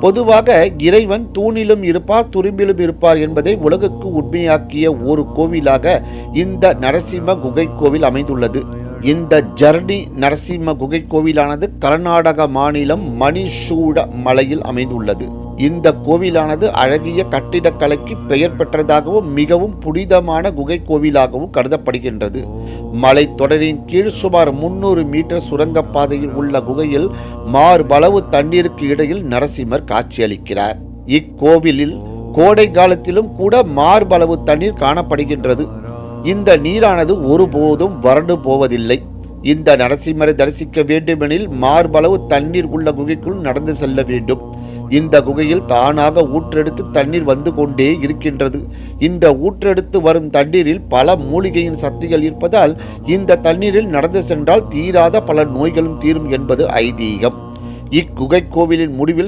பொதுவாக இறைவன் தூணிலும் இருப்பார், துரும்பிலும் இருப்பார் என்பதை உலகுக்கு உண்மையாக்கிய ஒரு கோவிலாக இந்த நரசிம்ம குகை கோவில் அமைந்துள்ளது. இந்த ஜர்னி நரசிம்ம குகை கோவிலானது கர்நாடக மாநிலம் மணிசூட மலையில் அமைந்துள்ளது. இந்த கோவிலானது அழகிய கட்டிடக்கலைக்கு பெயர் பெற்றதாகவும் மிகவும் புனிதமான குகை கோவிலாகவும் கருதப்படுகின்றது. மலைத்தொடரின் கீழ் சுமார் 300 மீட்டர் சுரங்கப்பாதையில் உள்ள குகையில் மார்பளவு தண்ணீருக்கு இடையில் நரசிம்மர் காட்சியளிக்கிறார். இக்கோவிலில் கோடை காலத்திலும் கூட மார்பளவு தண்ணீர் காணப்படுகின்றது. இந்த நீரானது ஒருபோதும் வறண்டு போவதில்லை. இந்த நரசிம்மரை தரிசிக்க வேண்டுமெனில் மார்பளவு தண்ணீர் உள்ள குகைக்குள் நடந்து செல்ல வேண்டும். இந்த குகையில் தானாக ஊற்றெடுத்து தண்ணீர் வந்து கொண்டே இருக்கின்றது. இந்த ஊற்றெடுத்து வரும் தண்ணீரில் பல மூலிகையின் சக்திகள் இருப்பதால் இந்த தண்ணீரில் நடந்து சென்றால் தீராத பல நோய்களும் தீரும் என்பது ஐதீகம். இக்குகை கோவிலின் முடிவில்